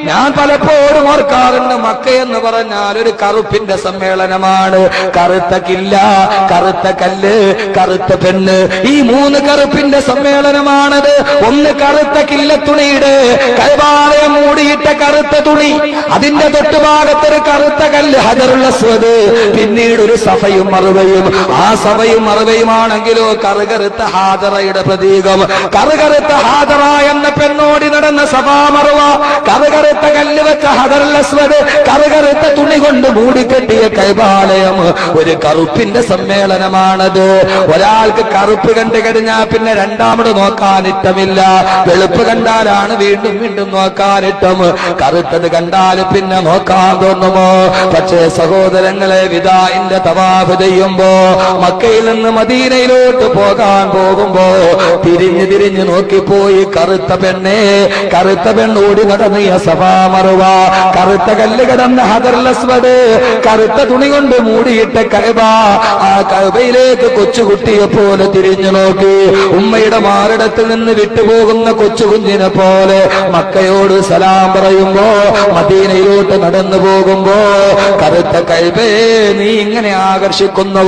ഞാൻ പലപ്പോഴും ഓർക്കാറുണ്ട്, മക്കയെന്ന് പറഞ്ഞാൽ ഒരു കറുപ്പിന്റെ സമ്മേളനമാണ്. കറുത്ത കില്ല, കറുത്ത കല്ല്, കറുത്ത പെണ്ണ്, ഈ മൂന്ന് കറുപ്പിന്റെ സമ്മേളനമാണത്. ഒന്ന് കറുത്ത കില്ലത്തുണിയുടെ കൈവാലയം മൂടിയിട്ട കറുത്ത തുണി, അതിന്റെ തൊട്ടുഭാഗത്തൊരു കറുത്ത കല്ല് ഹജറുൽ അസ്വദ്, പിന്നീട് ഒരു സഫയും മറുവയും. ആ സഫയും മറുവയുമാണെങ്കിലോ കറുകറുത്ത ഹാജറയുടെ പ്രതീകം. കറുകറുത്ത ഹാജറ എന്ന പെണ്ണോടി നടന്ന സഫാ മറുവ, കറുകറുത്ത കല്ല് വെച്ച ഹജറുൽ അസ്വദ്, കറുകറുത്ത തുണി കൊണ്ട് മൂടിക്കെട്ടിയ കൈബാലയം, ഒരു കറുപ്പിന്റെ സമ്മേളനമാണത്. ഒരാൾക്ക് കറുപ്പ് കണ്ടു കഴിഞ്ഞാൽ പിന്നെ രണ്ടാമത് നോക്കാൻ ഇഷ്ടമില്ല. വെളുപ്പ് കണ്ടാലാണ് വീണ്ടും വീണ്ടും നോക്കാൻ ഇഷ്ടം. കറുത്തത് കണ്ടാൽ പിന്നെ നോക്കാൻ തോന്നുമോ? പക്ഷേ സഹോദരങ്ങളെ, വിദാഇന്റെ തവാഫ് ചെയ്യുമ്പോ മക്കയിൽ നിന്ന് മദീനയിലോട്ട് പോകാൻ പോകുമ്പോ തിരിഞ്ഞു തിരിഞ്ഞു നോക്കിപ്പോയി കറുത്ത പെണ്ണെ, കറുത്ത പെണ്ണോടി നടന്നിയ സഫാ മറുവ, കറുത്ത കല്ല് കിടന്ന ഹജറുൽ അസ്വദ്, കറുത്ത തുണി കൊണ്ട് മൂടിയിട്ട കഅബ, ആ കഅബയിലേക്ക് കൊച്ചുകുട്ടിയെ പോലെ തിരിഞ്ഞു നോക്കി. ഉമ്മയുടെ മാറിടത്തിൽ നിന്ന് വിട്ടുപോകുന്ന കൊച്ചുകുഞ്ഞിനെ പോലെ മക്കയോട് സലാം പറയുമ്പോ മദീനയിലോട്ട് നടന്നു പോകുമ്പോ, കറുത്ത കഅബയെ നീ ഇങ്ങനെ ആകർഷിക്കുന്നു.